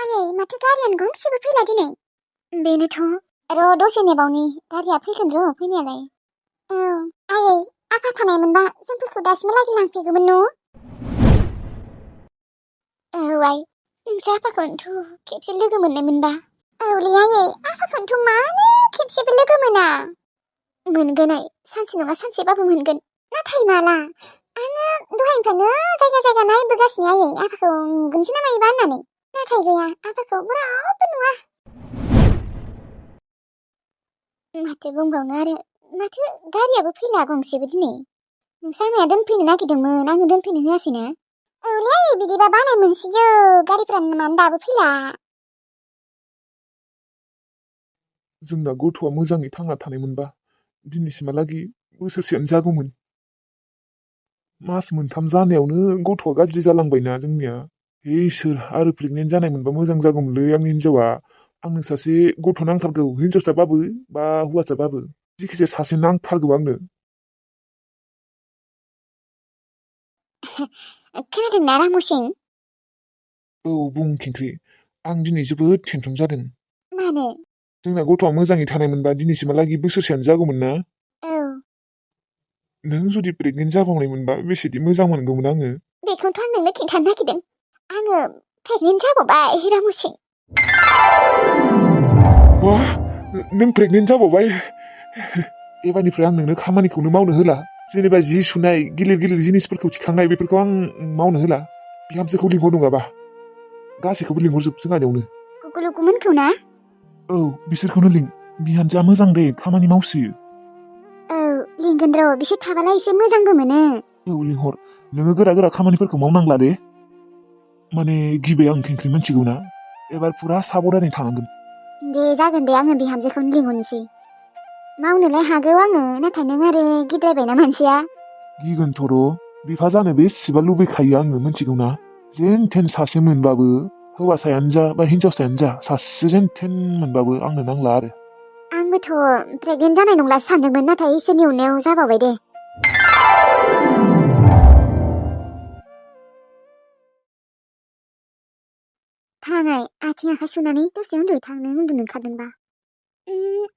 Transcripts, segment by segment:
आयै माथो गारियानो गंसेबो फैला दिनै। बेनोथ'। र' दसे नेबावनि गारिया फैगोन र' फैनायालाय। औ आयै आफा थानायमोनबा जोंफोरखौ दासिमहालागै लांफैगौमोन न'? औ आइ नोंसोर आफाखौनोथ' खेबसे लोगो मोननायमोनबा। औलै आयै आफाखौनोथ' मानो खेबसेबो लोगो मोना? मोनगोन आइ सानसे नङा सानसेबाबो मोनगोन। नाथाय माला? आङो दहायनिफ्रायनो जायगा नायबोगासिनो आयै आफाखौ नुगोनसो ना मायोबा होननानै। नाथाय गैया आफाखौ रावबो नुवा। माथो बुंबावनो आरो माथो गारियाबो फैला गंसेबो दिनै। नोंसा आमाया दोनफैनो नागिरदोंमोन आङो दोनफैनो होआसैना। औलै आयै बिदिबा बानाय मोनसैयो गारिफ्रानो मानो दाबो फैला? जोंना गथ'आ मोजाङै थांना थानायमोनबा दिनैसिमहालागै बोसोरसेयानो जागौमोन। मास मोनथाम जानायावनो गथ'आ गाज्रि जालांबायना जोंनिया। हे इसोर आरो प्रेगनेन्ट जानायमोनबा मोजां जागौमोनलै आंनि हिनजावा। आंनो सासे गथ' नांथारगौ हिनजावसाबाबो बा हौवासाबाबो जिखिजाया सासे नांथारगौ आंनो। खोनादोंना रामुसिं? औ बुं खिंख्रि, आं दिनै जोबोद टेनसन जादों। मानो? जोंना गथ'आ मोजाङै थानायमोनबा दिनैसिमहालागै बोसोरसेयानो जागौमोन ना। औ नों जुदि प्रेगनेन्ट जाबावनायमोनबा बेसेदि मोजां मोनगौमोन आङो। बेखौनोथ' आं नोंनो खिन्थानो नागिरदों। आङो प्रेगनेन्ट जाबावबाय रामुसिं। मा? नों प्रेगनेन्ट जाबावबाय? एबारनिफ्राय आं नोंनो खामानिखौनो मावनो होला। जेनेबा जि सुनाय गिलिर जिनिसफोरखौ थिखांनाय बेफोरखौ आं मावनो होला। बिहामजोखौ लिंहर नङाबा। गासैखौबो लिंहरजोब जोंहानियावनो। गुगुलुगुमोनखौ ना? औ बिसोरखौनो लिं। बिहामजोआ मोजां दे खामानि मावसोयो। औ लिंगोन र' बिसोर थाबालाय एसे मोजांबो मोनो। औ लिंहर। नोङो गोरा खामानिफोरखौ मावनांला दे। माने गिबाय आं खिंख्रि मिथिगौ ना। एबार फुरा साबधानै थानांगोन। दे जागोन दे आङो बिहामजोखौनो लिंहरनोसै। मावनोलाय हागौ आङो नाथाय नों आरो गिद्रायबायना मानसिया। गिगोनथ' र'। बिफा जानो बेसेबा लुबैखायो आङो मिथिगौ ना। जेन थेन सासे मोनबाबो हौवासायानो जा बा हिनजावसायानो जा सासे जेन थेन मोनबाबो आंनो नांला आरो। आंबोथ' प्रेगनेन्ट जानाय नंलासो सानदोंमोन नाथाय इसोरनि अननायाव जाबावबाय दे। थाङाय आथिं आखाइ सुनानै दसे उन्दुथां नों उन्दुनो ओंखारदोंबा।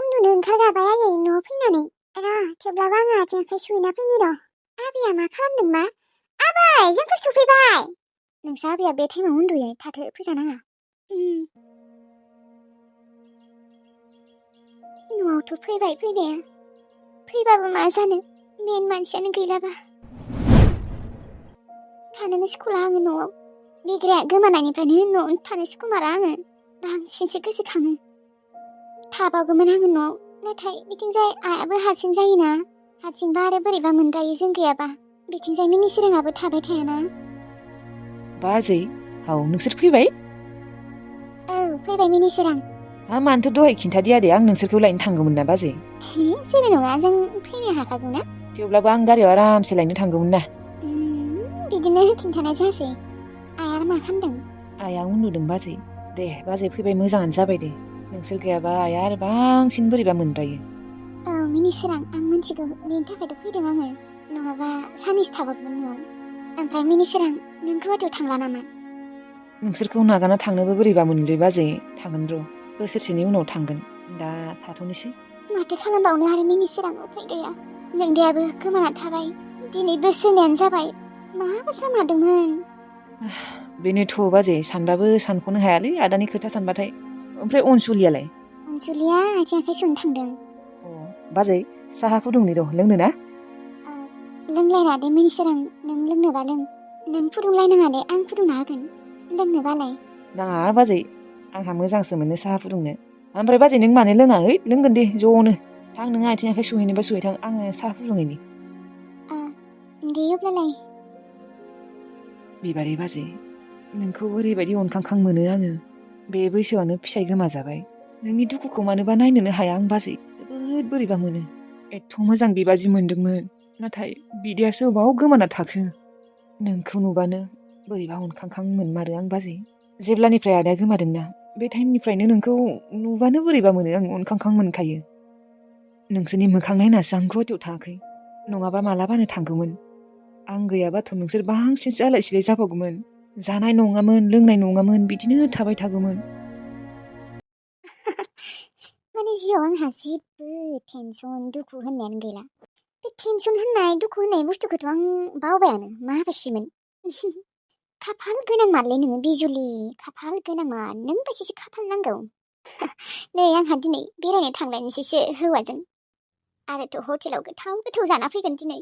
उन्दुनो ओंखारगाबाय आयै न'आव फैनानै। थेवब्लाबो आङो आथिं आखाइ सुहैना फैनि र'। आबैया मा खालामदोंबा? आबै जोंफोर सफैबाय। नोंसा आबैया बे टाइमाव उन्दुयो थाथो फैजानाङा। न'आवथ' फैबाय फैनाया। फैबाबो मा जानो मेन मानसियानो गैलाबा। थानोनो सुखुला आङो न'आव। बिग्राया गोमानायनिफ्रायनो न'आवनो थानो सुखुमारा आङो। बांसिनसो गोसोखाङो। थाबावगौमोन आङो न'आव नाथाय बिथिंजाय आइयाबो हारसिं जायोना। हारसिंबा आरो बोरैबा मोनद्रायो जों गैयाबा। बिथिंजाय मिनिसोराङाबो थाबाय थायाना। बाजै औ नोंसोर फैबाय? औ फैबाय मिनिसोरां। मानोथो दहाय खिन्थादिया दे आं नोंसोरखौ लायनो थांगौमोन ना बाजै। जेबो नङा जों फैनो हाखागौ ना। थेवब्लाबो आं गारियाव आरामसे लायनो थांगौमोन ना। बिदिनो खिन्थानाय जायासै। आइया मा खालामदों? आइया उन्दुदों बाजै। दे बाजै फैबाय मोजाङानो जाबाय दे। नोंसोर गैयाबा आइया आरो बांसिन बोरैबा मोनद्रायो। औ मिनिसोरां आं मिथिगौ बेनि थाखायथ' फैदों आङो। नङाबा साननैसो थाबावगौमोन न'आव। ओमफ्राय मिनिसोरां नों गुवाहाटियाव थांला नामा? नोंसोरखौ नागारना थांनोबो बोरैबा मोनोलै बाजै। थांगोन र'। बोसोरसेनि उनाव थांगोन। दा थाथ'नोसै। माथो खालामबावनो आरो मिनिसोरां उफाय गैया। नोंदायाबो गोमाना थाबाय। दिनै बोसोरनैयानो जाबाय। माबा जामारदोंमोन। बेनोथ' बाजै सानबाबो सानख'नो हायालै आदानि खोथा सानबाथाय। ओमफ्राय अनसुलियालाय? अनसुलिया आथिं आखाइ सुनो थांदों। बाजै साहा फुदुंनि र' लोंनो ना? लोंलायना दे मिनिसोरां नों लोंनोबा लों। नों फुदुंलायनाङा दे आं फुदुंना होगोन। लोंनोबालाय? नाङा बाजै आंहा मोजांसो मोनो साहा फुदुंनो। ओमफ्राय बाजै नों मानो लोङा? लोंगोन दे ज'नो। थां नोङो आथिं आखाइ सुहैनोबा सुहैथां आङो साहा फुदुंहैनि। दे अब्लालाय। बिबारि बाजै नोंखौ ओरैबायदि अनखांखां मोनो आङो। बे बैसोआवनो फिसाइ गोमाजाबाय। नोंनि दुखुखौ मानोबा नायनोनो हाया आं बाजै। जोबोद बोरैबा मोनो। एथ' मोजां बिबाजै मोनदोंमोन। नाथाय बिदायासो अबाव गोमाना थाखो। नोंखौ नुबानो बोरैबा अनखांखां मोनमारो आं बाजै। जेब्लानिफ्राय आदाया गोमादोंना बे टाइमनिफ्रायनो नोंखौ नुबानो बोरैबा मोनो आं अनखांखां मोनखायो। नोंसोरनि मोखां नायनासो आं गुवाहाटियाव थाङाखै। नङाबा मालाबानो थांगौमोन। आं गैयाबाथ' नोंसोर बांसिनसो आलाय सिलाय जाबावगौमोन। जानाय नङामोन लोंनाय नङामोन बिदिनो थाबाय थागौमोन। माने जिउआव आंहा जेबो टेनसन दुखु होननायानो गैला। बे टेनसन होननाय दुखु होननाय बुस्थुखौथ' आं बावबायानो माबायदिमोन। खाफाल गोनां मारलै नोङो बिजुलि, खाफाल गोनांमोन नों बायदिसो खाफाल नांगौ। नै आंहा दिनै बेरायनो थांलायनोसैसो हौवाजों। आरोथ' हटेलाव गोथाव गोथाव जाना फैगोन दिनै।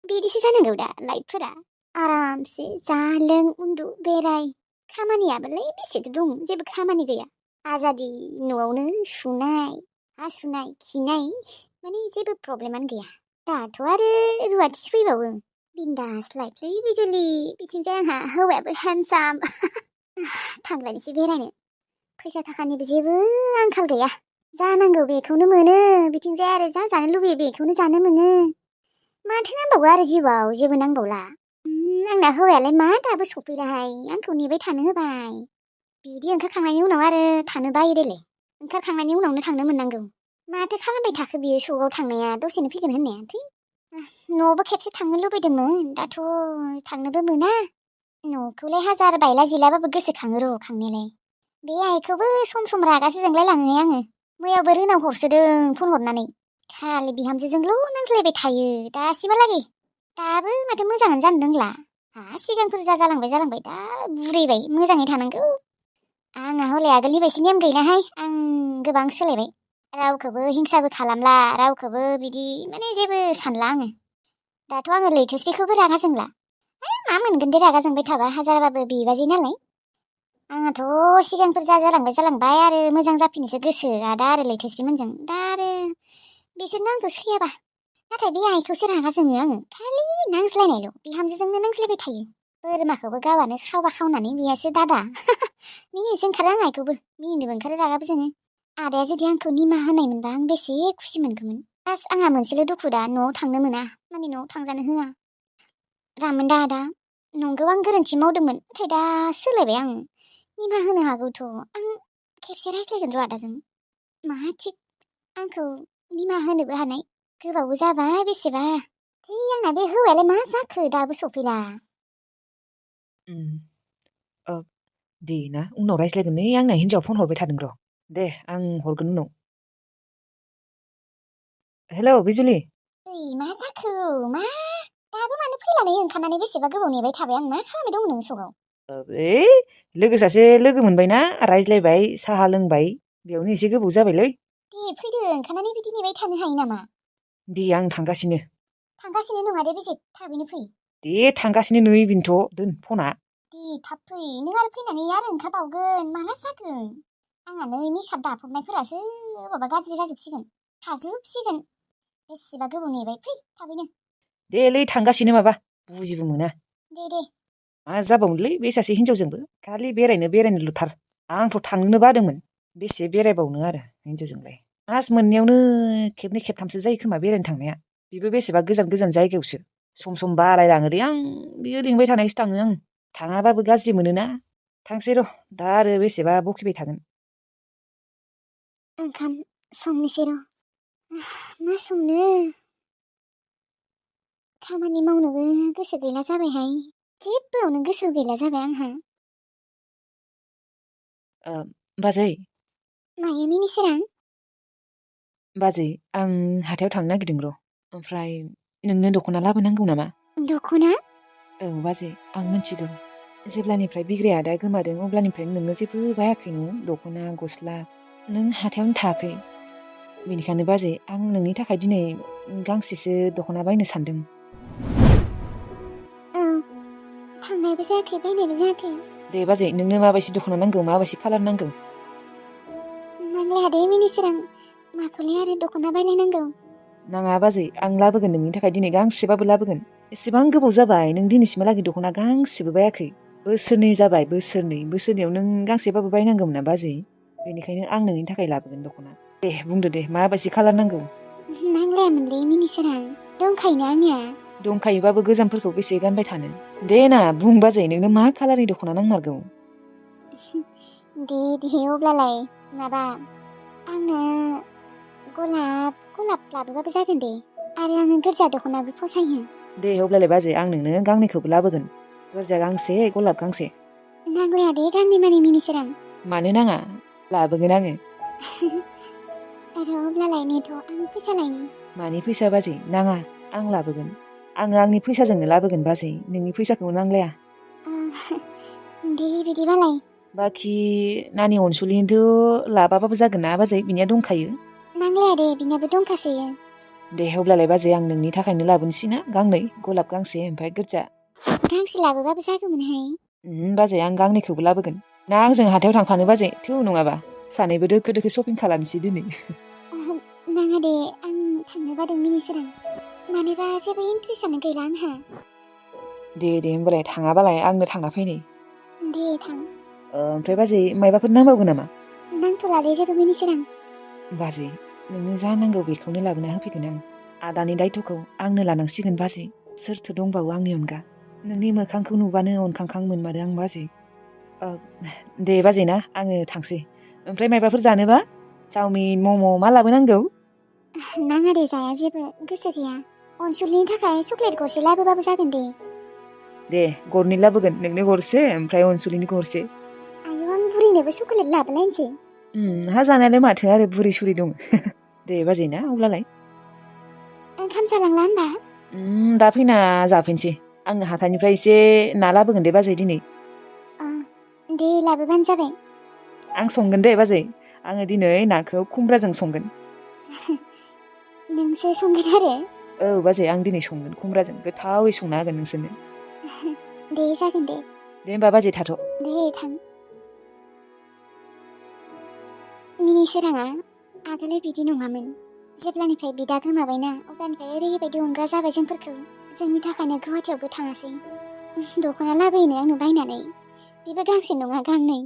बिदिसो जानांगौ दा लाइफफोरा। आरामसे जा लों उन्दु बेराय। खामानियाबोलाय बेसेथो दं, जेबो खामानि गैया। आजादि न'आवनो सुनाय हासुनाय खिनाय, माने जेबो प्रब्लेमानो गैया। दाथ' आरो रुवाथिसो फैबावो। बिन्दास लाइफलै बिजुलि, बिथिंजाय आंहा हौवायाबो हेन्डसाम। थांलायनोसै बेरायनो। फैसा थाखानिबो जेबो आंखाल गैया। जानांगौ बेखौनो मोनो, बिथिंजाय आरो जा जानो लुबैयो बेखौनो जानो मोनो। माथो नांबावगौ आरो जिउआव, जेबो नांबावला। आंना हौवायालाय मा दाबो सफैलाहाय, आंखौ नेबाय थानो होबाय। बिदि ओंखारखांनायनि उनाव आरो थानो बायो देलै। ओंखारखांनायनि उनावनो थांनो मोननांगौ। माथो खालामबाय थाखो बियो स'कआव थांनाया, दसेनो फैगोन होननाया। थै न'आवबो खेबसे थांनो लुबैदोंमोन, दाथ' थांनोबो मोना। न'खौलाय हाजार बायला जिलाबाबो गोसोखाङो र' खांनायालाय। बे आइखौबो सम सम रागासो जोंलायलाङोहाय आङो। मैयाबो रोनाव हरसोदों फन हरनानै। खालि बिहामजोजोंल' नांज्लायबाय थायो दासिमहालागै। दाबो माथो मोजाङानो जानो रोंला। सिगांफोर जालांबाय दा बुरैबाय, मोजाङै थानांगौ। आंहा हले आगोलनि बायदि नेम गैलाहाय, आं गोबां सोलायबाय। रावखौबो हिंसाबो खालामला, रावखौबो बिदि माने जेबो सानला आङो। दाथ' आङो लैथोस्रिखौबो रागा जोंला। मा मोनगोन दे रागा जोंबाय थाबा, हाजारबाबो बिबाजै नालाय। आंहाथ' सिगांफोर जालांबाय आरो मोजां जाफिनोसो गोसो आदा आरो लैथोस्रिमोनजों। दा आरो बिसोरनो आंखौ सैयाबा। नाथाय बे आइखौसो रागा जोङो आङो। खालि नांज्लायनायल', बिहामजोजोंनो नांज्लायबाय थायो। बोरमाखौबो गावआनो खावबा खावनानै बेयासो दादा। मिनिनोसो ओंखारो आं आइखौबो, मिनिनोबो ओंखारो रागाबो जोङो। आदाया जुदि आंखौ निमाहा होनायमोनबा आं बेसे खुसि मोनगौमोन। बास आंहा मोनसेल' दुखु दा, न'आव थांनो मोना, माने न'आव थांजानो होआ। रामोनदा आदा, नंगौ आं गोरोन्थि मावदोंमोन, नाथाय दा सोलायबाय आं। निमाहा होनो हागौथ', आं खेबसे रायज्लायगोन र' आदाजों। मा थिग आंखौ निमाहा होनोबो हानाय। गोबावबो जाबाय बेसेबा। आंना बे हौवायालाय मा जाखो दाबो सफैला। दे ना उनाव रायज्लायगोन नै, आंना हिन्जाव फन हरबाय थादों र'। दे आं हरगोन उनाव। हेलौ बिजुलि। मा जाखो, मा दाबो मानो फैनानै ओंखारनानै बेसेबा गोबाव नेबाय थाबाय आं। मा खालामबाय दं नों स'कआव? लोगो सासे लोगो मोनबायना, रायज्लायबाय साहा लोंबाय, बेयावनो एसे गोबाव जाबायलै। दे फैदो, ओंखारनानै बिदि नेबाय थानो हायो नामा? दे आं थांगासिनो। थांगासिनो नङा दे बेसे थाबैनो फै। दे थांगासिनो नै बेनोथ' दोन फना। दे थाब फै, नों आरो फैनानै आरो ओंखारबावगोन, माला जागोन? आंहा नै मेकआप दाफबनायफोरासो माबा गाज्रि जाजोबसिगोन, खाजोबसिगोन। बेसेबा गोबाव नेबाय, फै थाबैनो। देलै थांगासिनो, माबा बुजिबो मोना। दे। मा जाबावनोलै बे सासे हिन्जावजोंबो, खालि बेरायनोल'थार। आंथ' थांनोनो बादोंमोन, बेसे बेरायबावनो आरो हिन्जावजोंलाय। मास मोननैयावनो खेबनै खेबथामसो जायो खोमा बेरायनो थांनाया। बेबो बेसेबा गोजान गोजान जायगायावसो। सम बालायलाङो दे आं, बियो लिंबाय थानायसो थाङो आं। थाङाबाबो गाज्रि मोनोना। थांसै र', दा आरो बेसेबा बकिबाय थागोन। ओंखाम संनोसै र'। मा संनो? खामानि मावनोबो गोसो गैला जाबायहाय, जेबोआवनो गोसो गैला जाबाय आंहा। बाजै। मायो मिनिसोरां? बाजै, आं हाथायाव थांनो नागिरदों र'। ओमफ्राय नोंनो दख'ना लाबोनांगौ नामा? दख'ना? औ बाजै, आं मिथिगौ। जेब्लानिफ्राय बिग्राय आदा गोमादों अब्लानिफ्राय नोङो जेबो बायाखै न'आव, दख'ना गस्ला। नों हाथायावनो थायाखै। बेनिखायनो बाजै, आं नोंनि थाखाय दिनै गांसेसो दख'ना बायनो सानदों। औ, थांनायबो जायाखै बायनायबो जायाखै। दे बाजै, नोंनो माबायदि दख'ना नांगौ, माबायदि कालार नांगौ? नांलाया दे मिनिसोरां, माखौलाय आरो दख'ना बायलायनांगौ। नाङा बाजै, आं लाबोगोन नोंनि थाखाय दिनै गांसेबाबो लाबोगोन। एसेबां गोबाव जाबाय नों दिनैसिमहालागै दख'ना गांसेबो बायाखै। बोसोरनै जाबाय, बोसोरनैयाव नों गांसेबाबो बायनांगौमोन ना बाजै। बेनिखायनो आं नोंनि थाखाय लाबोगोन दख'ना। दे बुंदो दे, माबायदि कालार नांगौ? नांलायामोनलै मिनिसोरां, दंखायोना आंनिया। दंखायोबाबो गोजामफोरखौ बेसे गानबाय थानो। दे ना बुं बाजै, नोंनो मा कालारनि दख'ना नांमारगौ? दे अब्लालाय माबा, आंनो गलाब लाबोबाबो जागोन दे। आरो आङो गोजा दख'नाबो फसायो। दे अब्लालाय बाजै, आं नोंनो गांनैखौबो लाबोगोन। गोजा गांसे गलाब गांसे नांलाया दे गांनै मानि मिनिसोरां मानो नाङा लाबोगोन आङो र' अब्लालाय नेथ' आं फैसा लायनि मानि फैसा बाजै नाङा आं लाबोगोन आङो आंनि फैसाजोंनो लाबोगोन बाजै नोंनि फैसाखौ नांलाया दे बिदिबालाय बाखि नानि अनसुलिनोथ' लाबाबाबो जागोन ना बाजै बिनिया दंखायो नांलाया दे बिनाबो दंखासोयो दे अब्लालाय बाजै आं नोंनि थाखायनो लाबोनोसै ना गांनै गलाब गांसे ओमफ्राय गोजा गांसे लाबोबाबो जागौमोनहाय बाजै आं गांनैखौबो लाबोगोन ना आंजों हाथायाव थांफानो बाजै थौ नङाबा सानैबो दोखो दोखो शपिं खालामनोसै दिनै नाङा दे आं थांनो बादों मिनिसोरां मानोबा जेबो इन्ट्रेस्टआनो गैला आंहा दे होमबालाय थाङाबालाय आंनो थांना फैनाय दे थां ओमफ्राय बाजै मायबाफोर नांबावगौ नामा नांथ'लालै जेबो मिनिसोरां बाजै नोंनो जा नांगौ बेखौनो लाबोना होफैगोन आं आदानि दायथ'खौ आंनो लानांसिगोन बाजै सोरथो दंबावो आंनि अनगा नोंनि मोखांखौ नुबानो अनखांखां मोनमारो आं बाजै दे बाजै ना आङो थांसै ओमफ्राय मायबाफोर जानोबा चावमिन मम' मा लाबोनांगौ नाङा दे जाया जेबो गोसो गैया अनसुलिनि थाखाय चक्लेट गरसे लाबोबाबो जागोन दे गरनै लाबोगोन नोंनो गरसे ओमफ्राय अनसुलिनो गरसे आयौ आं बुरैनोबो चक्लेट लाबोलायनोसै हा जानायालाय माथो आरो बुरै सुरै दं दे बाजै ना अब्लालाय ओंखाम जालांला होमबा दा फैना जाफैनोसै आङो हाथाइनिफ्राय एसे ना लाबोगोन दे बाजै दिनै दे लाबोबानो जाबाय आं संगोन दे बाजै आङो दिनै नाखौ खुमब्राजों संगोन नोंसो संगोन आरो औ बाजै आं दिनै संगोन खुमब्राजों गोथावै संना होगोन नोंसोरनो दे जागोन दे होमबा बाजै थाथ' दे थां मिनिसोराङा आगोलै बिदि नङामोन जेब्लानिफ्राय बिदा गोमाबायना अब्लानिफ्राय ओरैबायदि अनग्रा जाबाय जोंफोरखौ जोंनि थाखायनो गुवाहाटियावबो थाङासै दख'ना लाबोयोनो आंनो बायनानै बेबो गांसे नङा गांनै